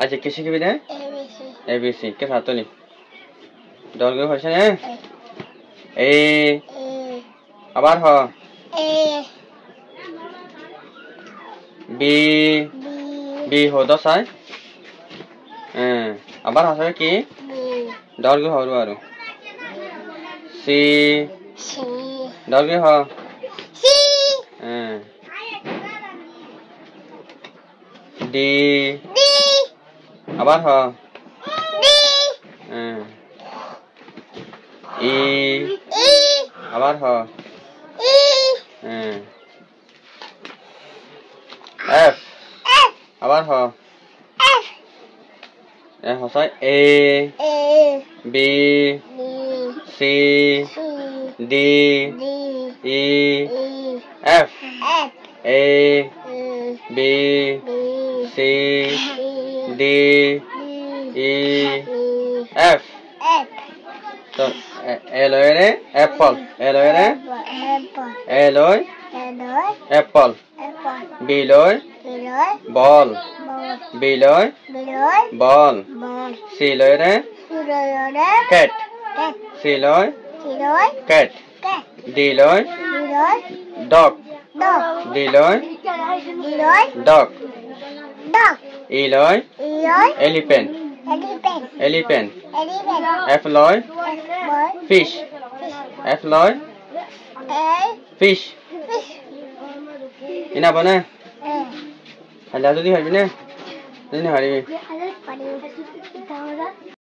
আচ্ছা কি শিখবি না এবিসি কে সাতলি দর্ঘ্য হইছে না এ আবার হ বি বি হদসাই আবার আছে কি দর্ঘ্য হরু আরো সি দর্ঘ্য হ ডি আবার হ ই আবার হ এফ আবার হ হসাই A B C D E F A B C D E F তো এল এরে অ্যাপল এল এরে এল ওই অ্যাপল বি লই বল বি লই বল সি লই রে ক্যাট সি লই ক্যাট ডি লই ডগ ডি লই ডগ ই লই এলিফ্যান্ট এলিফ্যান্ট এফ লই ফিশ এফ লই ফিশ ইনা বনে আল্লাহ যদি হইবি না দিন হারিবি